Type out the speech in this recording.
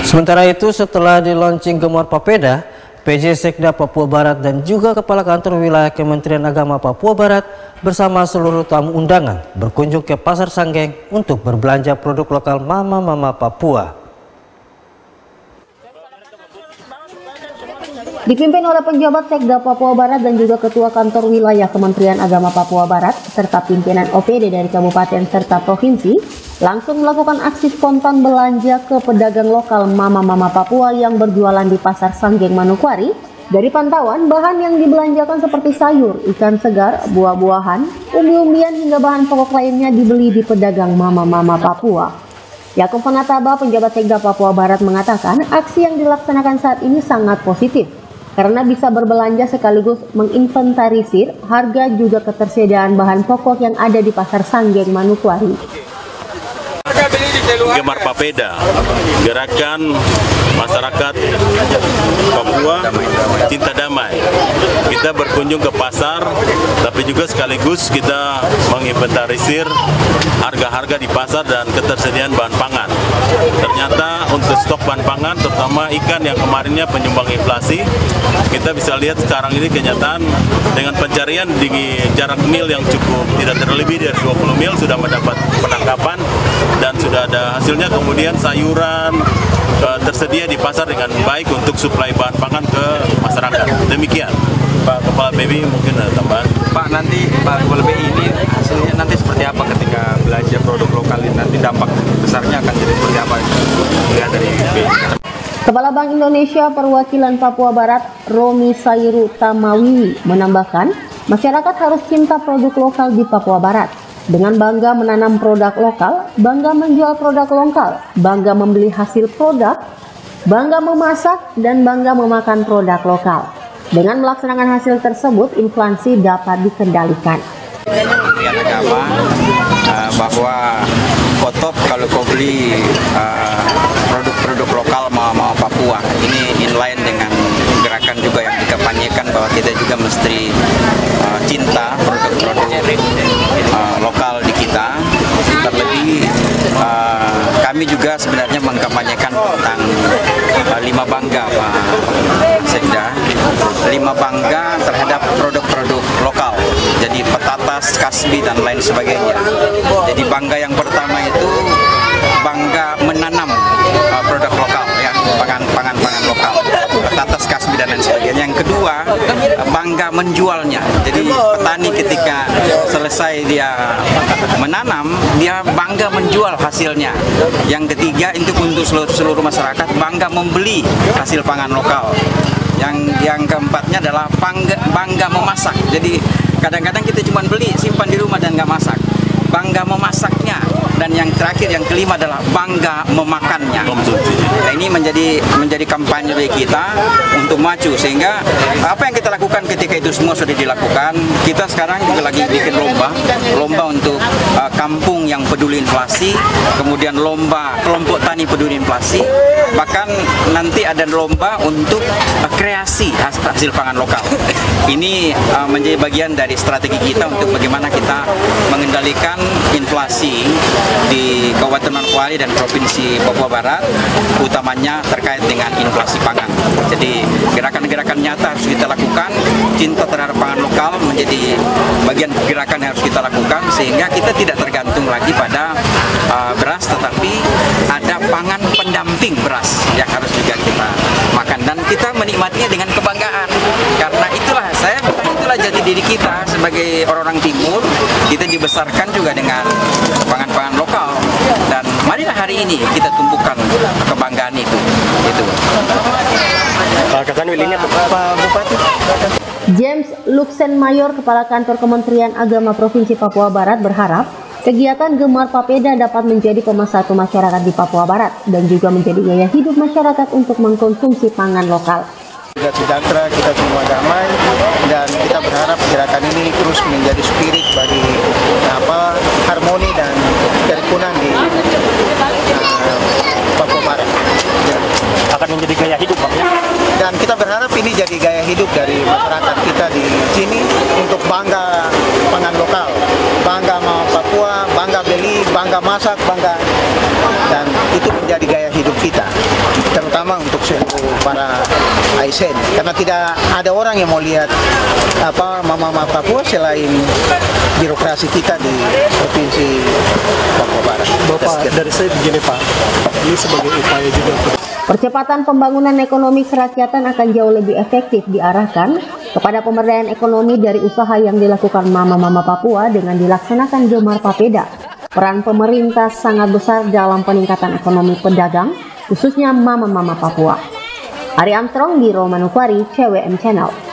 Sementara itu, setelah di launching Gemar Papeda, PJ Sekda Papua Barat dan juga Kepala Kantor Wilayah Kementerian Agama Papua Barat bersama seluruh tamu undangan berkunjung ke Pasar Sanggeng untuk berbelanja produk lokal Mama-Mama Papua. Dipimpin oleh penjabat Sekda Papua Barat dan juga Ketua Kantor Wilayah Kementerian Agama Papua Barat, serta pimpinan OPD dari kabupaten serta provinsi, langsung melakukan aksi spontan belanja ke pedagang lokal Mama-Mama Papua yang berjualan di Pasar Sanggeng Manokwari. Dari pantauan, bahan yang dibelanjakan seperti sayur, ikan segar, buah-buahan, umbi-umbian hingga bahan pokok lainnya dibeli di pedagang Mama-Mama Papua. Yakub Pengataba, penjabat Sekda Papua Barat mengatakan aksi yang dilaksanakan saat ini sangat positif karena bisa berbelanja sekaligus menginventarisir harga juga ketersediaan bahan pokok yang ada di Pasar Sanggeng Manokwari. Gemar Papeda, gerakan masyarakat Papua cinta damai. Kita berkunjung ke pasar, tapi juga sekaligus kita menginventarisir harga-harga di pasar dan ketersediaan bahan pangan. Ternyata untuk stok bahan pangan, terutama ikan yang kemarinnya penyumbang inflasi, kita bisa lihat sekarang ini kenyataan dengan pencarian di jarak mil yang cukup tidak terlebih dari 20 mil sudah mendapat penangkapan dan sudah ada hasilnya. Kemudian sayuran tersedia di pasar dengan baik untuk suplai bahan pangan ke masyarakat. Demikian Pak Kepala BPI, mungkin ada tambahan. Pak, nanti Pak Kepala BPI ini hasilnya nanti seperti apa ketika belanja produk lokal ini, nanti dampak besarnya akan jadi seperti apa lihat dari BPI? Kepala Bank Indonesia Perwakilan Papua Barat Romi Sairu Tamawiwi menambahkan, masyarakat harus cinta produk lokal di Papua Barat. Dengan bangga menanam produk lokal, bangga menjual produk lokal, bangga membeli hasil produk, bangga memasak, dan bangga memakan produk lokal. Dengan melaksanakan hasil tersebut, inflasi dapat dikendalikan. Kementerian Agama bahwa kotop kalau kau beli produk-produk lokal Mama Papua, ini inline dengan gerakan juga yang dikampanyekan bahwa kita juga mesti cinta produk-produk lokal di kita. Terlebih kami juga sebenarnya mengkampanyekan tentang 5 bangga Pak Sekda, 5 bangga terhadap produk-produk lokal. Jadi petatas, kasbi dan lain sebagainya. Jadi bangga yang pertama itu bangga menanam produk lokal, ya, pangan lokal, petatas, kasbi dan lain sebagainya. Yang kedua, bangga menjualnya. Jadi petani ketika selesai dia menanam, dia bangga menjual hasilnya. Yang ketiga, itu untuk seluruh masyarakat bangga membeli hasil pangan lokal. Yang keempatnya adalah bangga memasak. Jadi kadang-kadang kita cuma beli, simpan di rumah dan nggak masak. Bangga memasaknya. Dan yang terakhir, yang kelima adalah bangga memakannya. Nah, ini menjadi kampanye bagi kita untuk maju, sehingga apa yang kita lakukan ketika itu semua sudah dilakukan. Kita sekarang juga lagi bikin lomba untuk kampung yang peduli inflasi, kemudian lomba kelompok tani peduli inflasi, bahkan nanti ada lomba untuk kreasi hasil pangan lokal. Ini menjadi bagian dari strategi kita untuk bagaimana kita mengendalikan inflasi di Kabupaten Manokwari dan Provinsi Papua Barat, utamanya terkait dengan inflasi pangan. Jadi gerakan-gerakan nyata harus kita lakukan, cinta terhadap pangan lokal menjadi bagian gerakan yang harus kita lakukan, sehingga kita tidak tergantung lagi pada beras, tetapi ada pangan pendamping beras yang harus juga kita makan, dan kita menikmatinya dengan kebanggaan, karena itulah jati diri kita sebagai orang timur. Kita dibesarkan juga dengan pangan-pangan lokal, dan marilah hari ini kita tumbuhkan kebanggaan itu. Pak Bupati. James Luxen Mayor, Kepala Kantor Kementerian Agama Provinsi Papua Barat berharap kegiatan Gemar Papeda dapat menjadi pemersatu masyarakat di Papua Barat dan juga menjadi gaya hidup masyarakat untuk mengkonsumsi pangan lokal. Kita sejahtera, kita semua damai, dan kita berharap gerakan ini terus menjadi spirit bagi harmoni dan kerukunan di Papua Barat. Akan menjadi gaya hidup, Pak, ya? Dan kita berharap ini jadi gaya hidup dari masyarakat kita di sini untuk bangga pangan lokal, bangga sama Papua, bangga beli, bangga masak, bangga, dan itu menjadi gaya hidup kita. bersama untuk seluruh para ASN, karena tidak ada orang yang mau lihat mama-mama Papua selain birokrasi kita di Provinsi Papua Barat. Bapak, dari saya begini Pak, ini sebagai upaya juga percepatan pembangunan ekonomi kerakyatan akan jauh lebih efektif diarahkan kepada pemberdayaan ekonomi dari usaha yang dilakukan mama-mama Papua dengan dilaksanakan Gemar Papeda. Peran pemerintah sangat besar dalam peningkatan ekonomi pedagang, khususnya mama-mama Papua. Ari Armstrong, Biro Manokwari, CWM Channel.